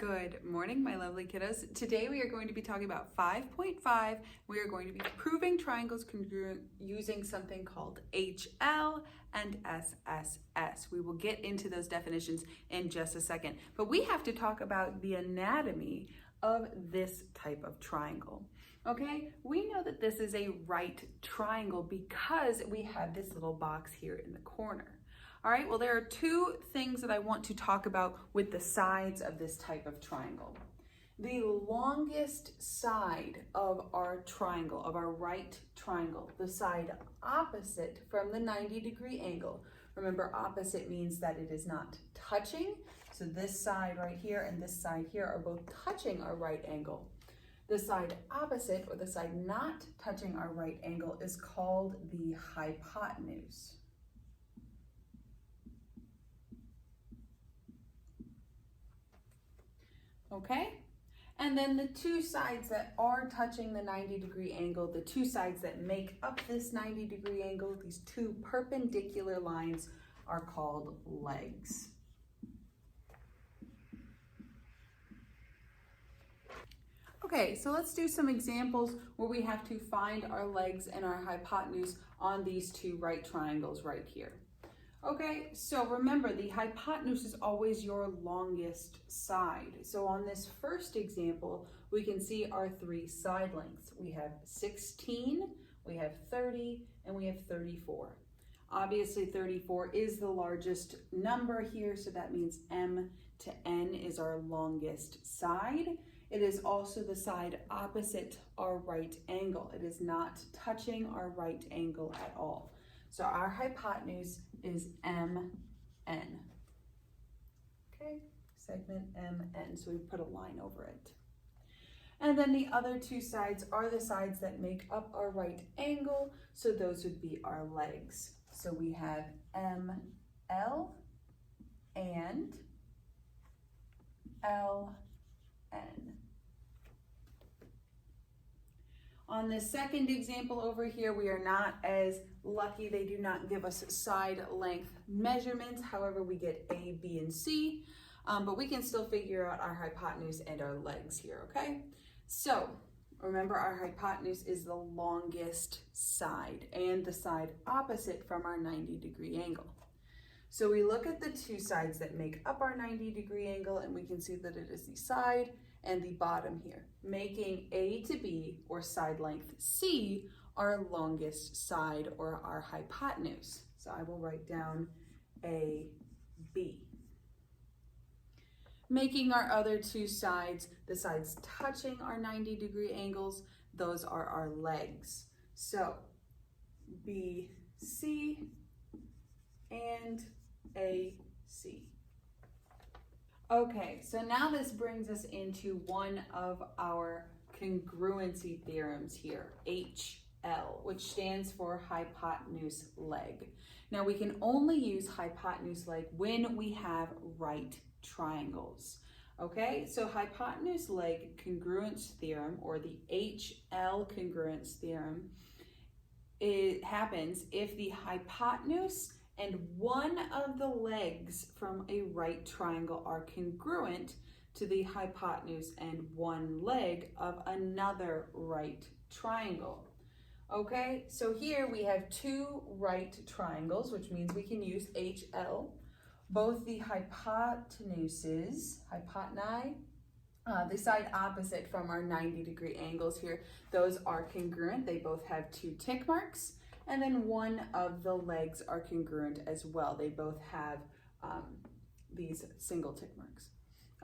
Good morning, my lovely kiddos. Today we are going to be talking about 5.5. We are going to be proving triangles congruent using something called HL and SSS. We will get into those definitions in just a second, but we have to talk about the anatomy of this type of triangle. Okay, we know that this is a right triangle because we have this little box here in the corner. All right, well, there are two things that I want to talk about with the sides of this type of triangle. The longest side of our triangle, of our right triangle, the side opposite from the 90-degree angle. Remember, opposite means that it is not touching. So this side right here and this side here are both touching our right angle. The side opposite, or the side not touching our right angle, is called the hypotenuse. Okay, and then the two sides that are touching the 90-degree angle, the two sides that make up this 90-degree angle, these two perpendicular lines are called legs. Okay, so let's do some examples where we have to find our legs and our hypotenuse on these two right triangles right here. Okay, so remember, the hypotenuse is always your longest side. So on this first example, we can see our three side lengths. We have 16, we have 30, and we have 34. Obviously, 34 is the largest number here, so that means M to N is our longest side. It is also the side opposite our right angle. It is not touching our right angle at all. So our hypotenuse is MN. Okay, segment MN, so we put a line over it. And then the other two sides are the sides that make up our right angle, so those would be our legs. So we have ML and LN. On the second example over here, we are not as lucky. They do not give us side length measurements. However, we get A, B, and C, but we can still figure out our hypotenuse and our legs here, okay? So remember, our hypotenuse is the longest side and the side opposite from our 90-degree angle. So we look at the two sides that make up our 90-degree angle, and we can see that it is the side and the bottom here, making A to B, or side length C, our longest side, or our hypotenuse. So I will write down A, B. Making our other two sides, the sides touching our 90-degree angles, those are our legs. So B, C, and A, C. Okay, so now this brings us into one of our congruency theorems here, HL, which stands for hypotenuse leg. Now we can only use hypotenuse leg when we have right triangles. Okay, so hypotenuse leg congruence theorem, or the HL congruence theorem, it happens if the hypotenuse and one of the legs from a right triangle are congruent to the hypotenuse and one leg of another right triangle. Okay, so here we have two right triangles, which means we can use HL. Both the hypotenuses, hypoteni, the side opposite from our 90-degree angles here, those are congruent. They both have two tick marks. And then one of the legs are congruent as well. They both have these single tick marks.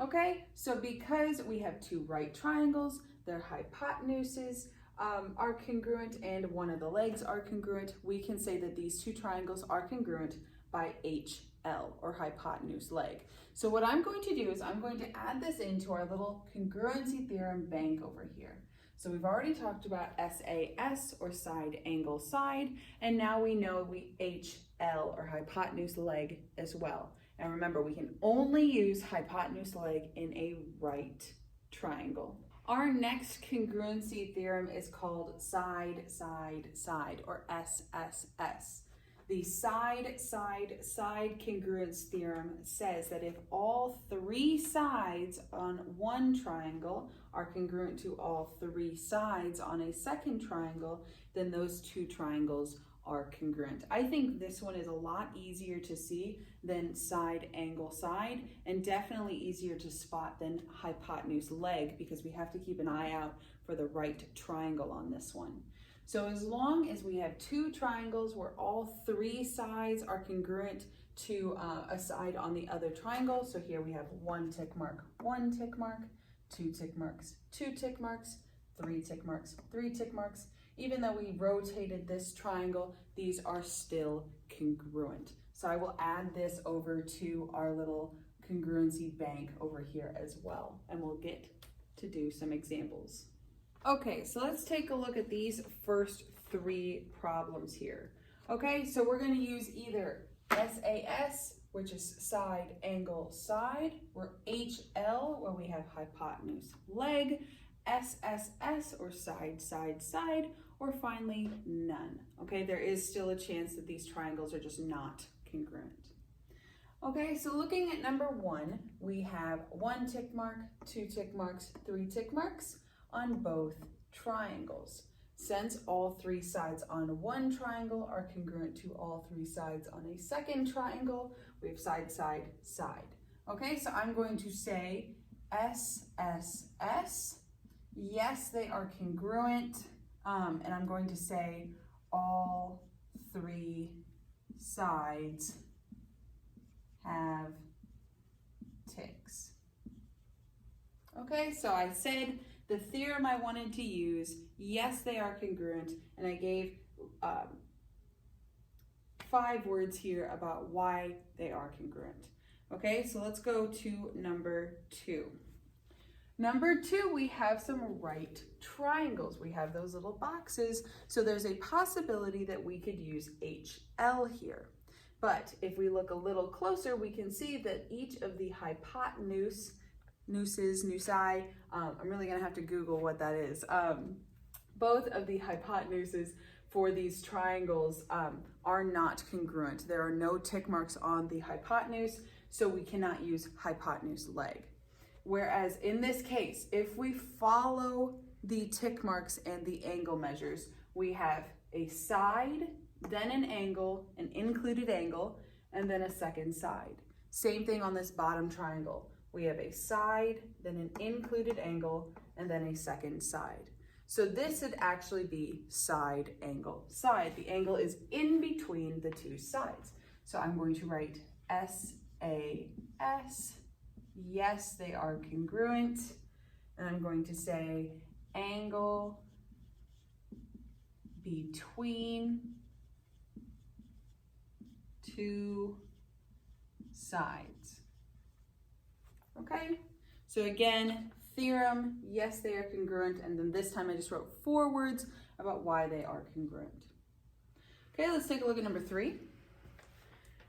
Okay, so because we have two right triangles, their hypotenuses are congruent and one of the legs are congruent, we can say that these two triangles are congruent by HL, or hypotenuse leg. So what I'm going to do is I'm going to add this into our little congruency theorem bank over here. So we've already talked about SAS, or side angle side, and now we know we HL, or hypotenuse leg, as well. And remember, we can only use hypotenuse leg in a right triangle. Our next congruency theorem is called side, side, side, or SSS. The side congruence theorem says that if all three sides on one triangle are congruent to all three sides on a second triangle, then those two triangles are congruent. I think this one is a lot easier to see than side angle side, and definitely easier to spot than hypotenuse leg, because we have to keep an eye out for the right triangle on this one. So as long as we have two triangles where all three sides are congruent to a side on the other triangle, so here we have one tick mark, two tick marks, two tick marks, three tick marks, three tick marks. Even though we rotated this triangle, these are still congruent. So I will add this over to our little congruency bank over here as well, and we'll get to do some examples. Okay, so let's take a look at these first three problems here. Okay, so we're going to use either SAS, which is side angle side, or HL, where we have hypotenuse leg, SSS, or side side side, or finally none. Okay, there is still a chance that these triangles are just not congruent. Okay, so looking at number one, we have one tick mark, two tick marks, three tick marks on both triangles. Since all three sides on one triangle are congruent to all three sides on a second triangle, we have side, side, side. Okay, so I'm going to say SSS. Yes, they are congruent. And I'm going to say all three sides have ticks. Okay, so I said the theorem I wanted to use, yes, they are congruent, and I gave 5 words here about why they are congruent. Okay, so let's go to number 2. Number 2, we have some right triangles. We have those little boxes, so there's a possibility that we could use HL here. But if we look a little closer, we can see that each of the hypotenuse, nusi, I'm really gonna have to Google what that is. Both of the hypotenuses for these triangles are not congruent. There are no tick marks on the hypotenuse, so we cannot use hypotenuse leg. Whereas in this case, if we follow the tick marks and the angle measures, we have a side, then an angle, an included angle, and then a second side. Same thing on this bottom triangle. We have a side, then an included angle, and then a second side. So this would actually be side, angle, side. The angle is in between the two sides. So I'm going to write SAS. Yes, they are congruent. And I'm going to say angle between two sides. Okay, so again, theorem, yes, they are congruent, and then this time I just wrote 4 words about why they are congruent. Okay, let's take a look at number 3.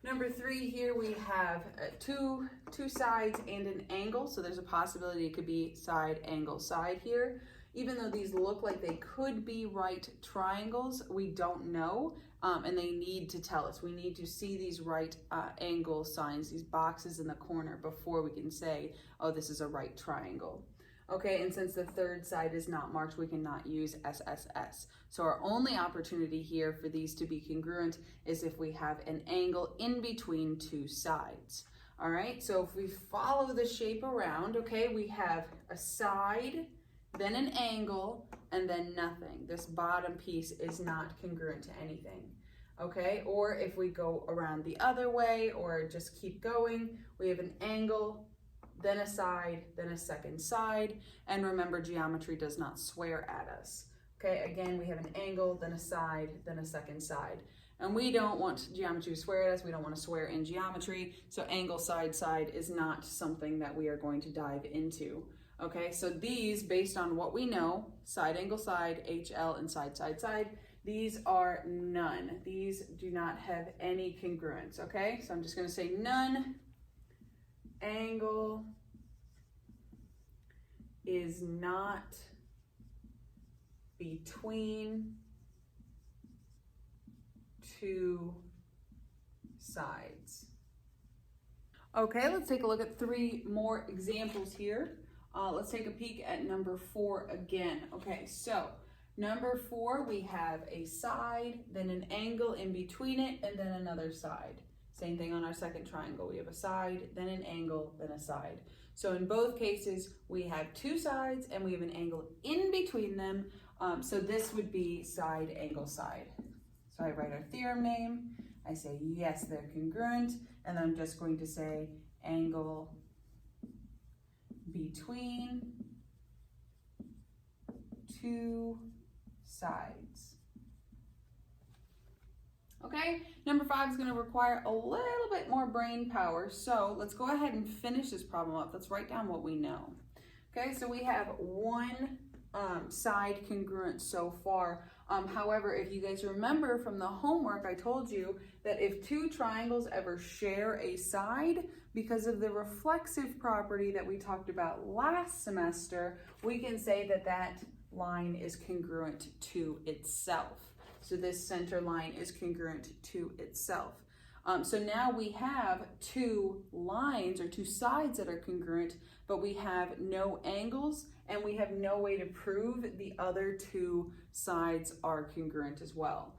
Number 3 here we have two sides and an angle, so there's a possibility it could be side, angle, side here. Even though these look like they could be right triangles, we don't know, and they need to tell us. We need to see these right angle signs, these boxes in the corner, before we can say, oh, this is a right triangle. Okay, and since the third side is not marked, we cannot use SSS. So our only opportunity here for these to be congruent is if we have an angle in between two sides. All right, so if we follow the shape around, okay, we have a side, then an angle, and then nothing. This bottom piece is not congruent to anything, okay? Or if we go around the other way or just keep going, we have an angle, then a side, then a second side. And remember, geometry does not swear at us. Okay, again, we have an angle, then a side, then a second side. And we don't want geometry to swear at us. We don't want to swear in geometry. So angle, side, side is not something that we are going to dive into. Okay, so these, based on what we know, side, angle, side, HL, and side, side, side, these are none. These do not have any congruence, okay? So I'm just gonna say none. Angle is not between two sides. Okay, let's take a look at 3 more examples here. Let's take a peek at number 4 again. Okay, so number 4, we have a side, then an angle in between it, and then another side. Same thing on our second triangle. We have a side, then an angle, then a side. So in both cases, we have 2 sides and we have an angle in between them. So this would be side, angle, side. So I write our theorem name. I say, yes, they're congruent. And then I'm just going to say angle between 2 sides. Okay, number 5 is going to require a little bit more brain power. So let's go ahead and finish this problem up. Let's write down what we know. Okay, so we have 1 side congruent so far. However, if you guys remember from the homework, I told you that if 2 triangles ever share a side, because of the reflexive property that we talked about last semester, we can say that that line is congruent to itself. So this center line is congruent to itself. So now we have 2 lines or 2 sides that are congruent, but we have no angles and we have no way to prove the other 2 sides are congruent as well.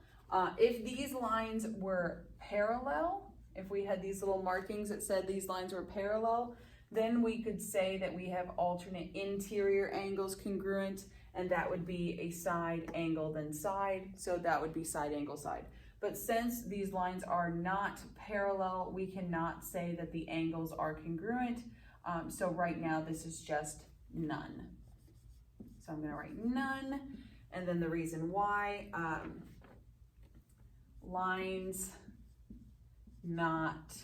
If these lines were parallel, if we had these little markings that said these lines were parallel, then we could say that we have alternate interior angles congruent, and that would be a side, angle, then side. So that would be side, angle, side. But since these lines are not parallel, we cannot say that the angles are congruent. So right now, this is just none. So I'm going to write none. And then the reason why, lines not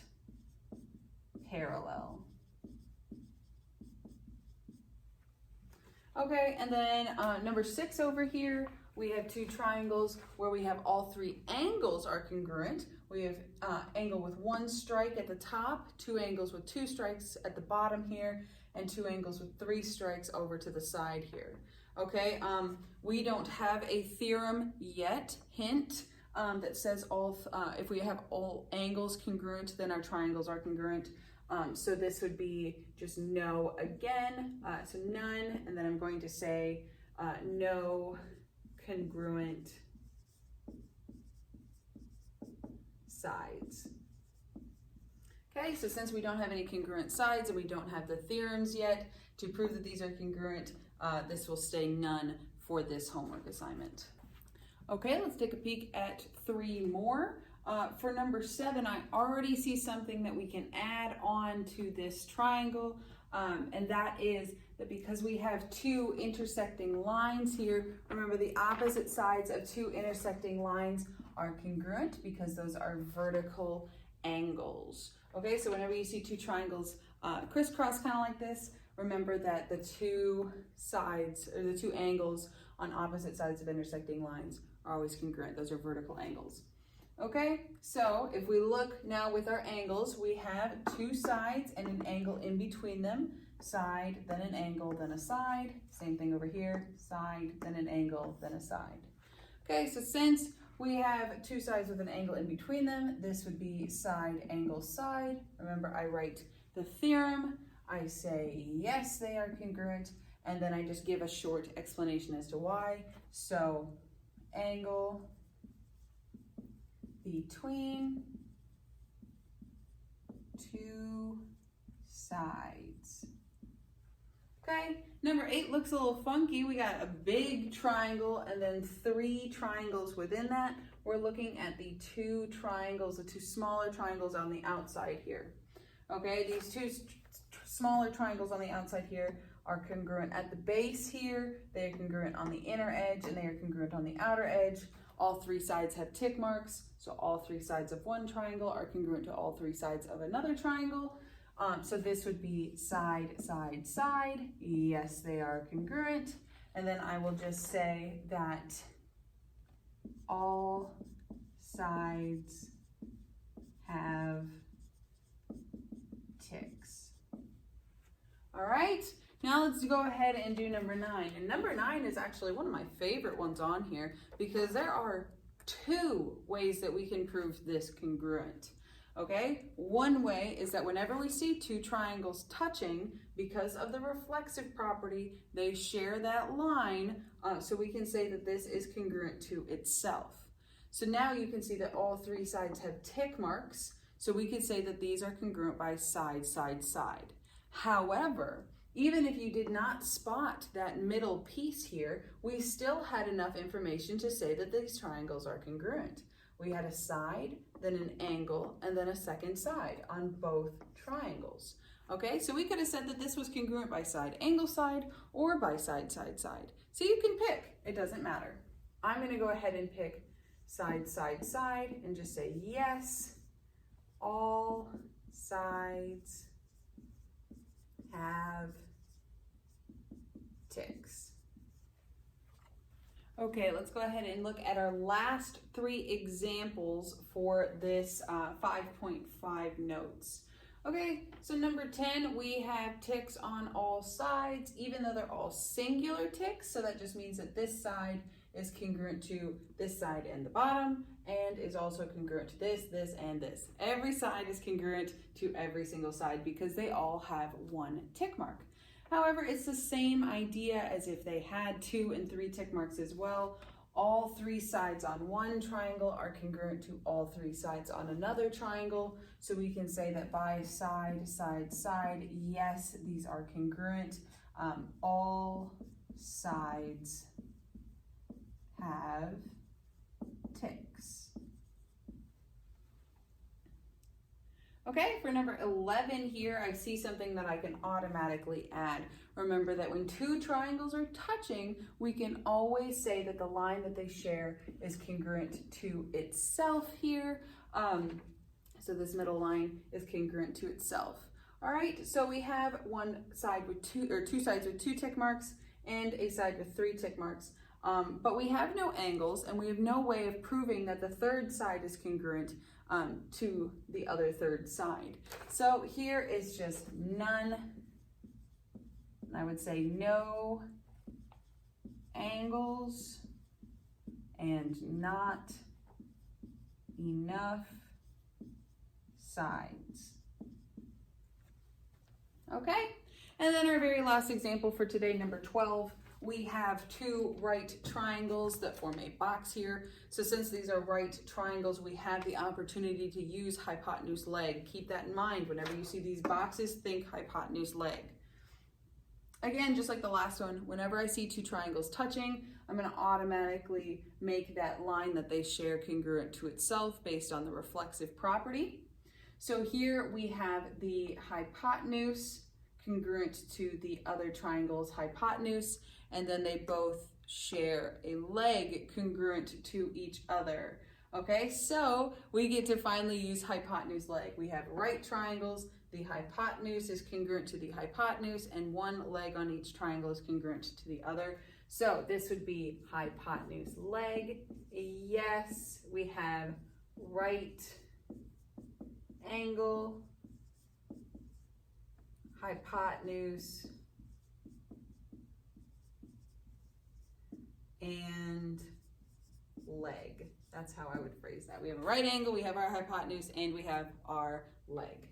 parallel. Okay, and then number 6 over here, we have 2 triangles where we have all 3 angles are congruent. We have angle with 1 strike at the top, 2 angles with 2 strikes at the bottom here, and 2 angles with 3 strikes over to the side here. Okay, we don't have a theorem yet, hint, that says if we have all angles congruent, then our triangles are congruent. So this would be just no again, so none, and then I'm going to say no congruent sides. Okay, so since we don't have any congruent sides and we don't have the theorems yet to prove that these are congruent, this will stay none for this homework assignment. Okay, let's take a peek at 3 more. For number 7, I already see something that we can add on to this triangle, and that is that because we have 2 intersecting lines here, remember the opposite sides of 2 intersecting lines are congruent because those are vertical angles. Okay, so whenever you see 2 triangles crisscross kind of like this, remember that the 2 sides or the 2 angles on opposite sides of intersecting lines are always congruent. Those are vertical angles. Okay, so if we look now with our angles, we have 2 sides and an angle in between them. Side, then an angle, then a side. Same thing over here, side, then an angle, then a side. Okay, so since we have 2 sides with an angle in between them, this would be side, angle, side. Remember, I write the theorem. I say, yes, they are congruent, and then I just give a short explanation as to why. So, angle between 2 sides. Okay, number 8 looks a little funky. We got a big triangle and then 3 triangles within that. We're looking at the 2 triangles, the 2 smaller triangles on the outside here. Okay, these 2 smaller triangles on the outside here are congruent at the base here. They are congruent on the inner edge and they are congruent on the outer edge. All 3 sides have tick marks, so all 3 sides of one triangle are congruent to all 3 sides of another triangle. So this would be side, side, side. Yes, they are congruent. And then I will just say that all sides have ticks. All right, now let's go ahead and do number 9. And number 9 is actually one of my favorite ones on here because there are 2 ways that we can prove this congruent. Okay, one way is that whenever we see two triangles touching, because of the reflexive property, they share that line, so we can say that this is congruent to itself. So now you can see that all three sides have tick marks, so we could say that these are congruent by side, side, side. However, even if you did not spot that middle piece here, we still had enough information to say that these triangles are congruent. We had a side, then an angle, and then a second side on both triangles. Okay, so we could have said that this was congruent by side, angle, side, or by side, side, side. So you can pick, it doesn't matter. I'm gonna go ahead and pick side, side, side, and just say yes, all sides have ticks. Okay, let's go ahead and look at our last three examples for this 5.5 notes. Okay, so number 10, we have ticks on all sides, even though they're all singular ticks, so that just means that this side is congruent to this side and the bottom, and is also congruent to this, this, and this. Every side is congruent to every single side because they all have one tick mark. However, it's the same idea as if they had 2 and 3 tick marks as well. All three sides on one triangle are congruent to all three sides on another triangle. So we can say that by side, side, side, yes, these are congruent. All sides have ticks. Okay, for number 11 here, I see something that I can automatically add. Remember that when two triangles are touching, we can always say that the line that they share is congruent to itself here. So this middle line is congruent to itself. All right, so we have one side with two sides with 2 tick marks and a side with 3 tick marks. But we have no angles, and we have no way of proving that the third side is congruent to the other third side. So here is just none, and I would say no angles and not enough sides. Okay, and then our very last example for today, number 12. We have 2 right triangles that form a box here. So since these are right triangles, we have the opportunity to use hypotenuse leg. Keep that in mind. Whenever you see these boxes, think hypotenuse leg. Again, just like the last one, whenever I see 2 triangles touching, I'm going to automatically make that line that they share congruent to itself based on the reflexive property. So here we have the hypotenuse congruent to the other triangle's hypotenuse, and then they both share a leg congruent to each other. Okay, so we get to finally use hypotenuse leg. We have right triangles, the hypotenuse is congruent to the hypotenuse, and one leg on each triangle is congruent to the other. So this would be hypotenuse leg. Yes, we have right angle, hypotenuse, and leg. That's how I would phrase that. We have a right angle, we have our hypotenuse, and we have our leg.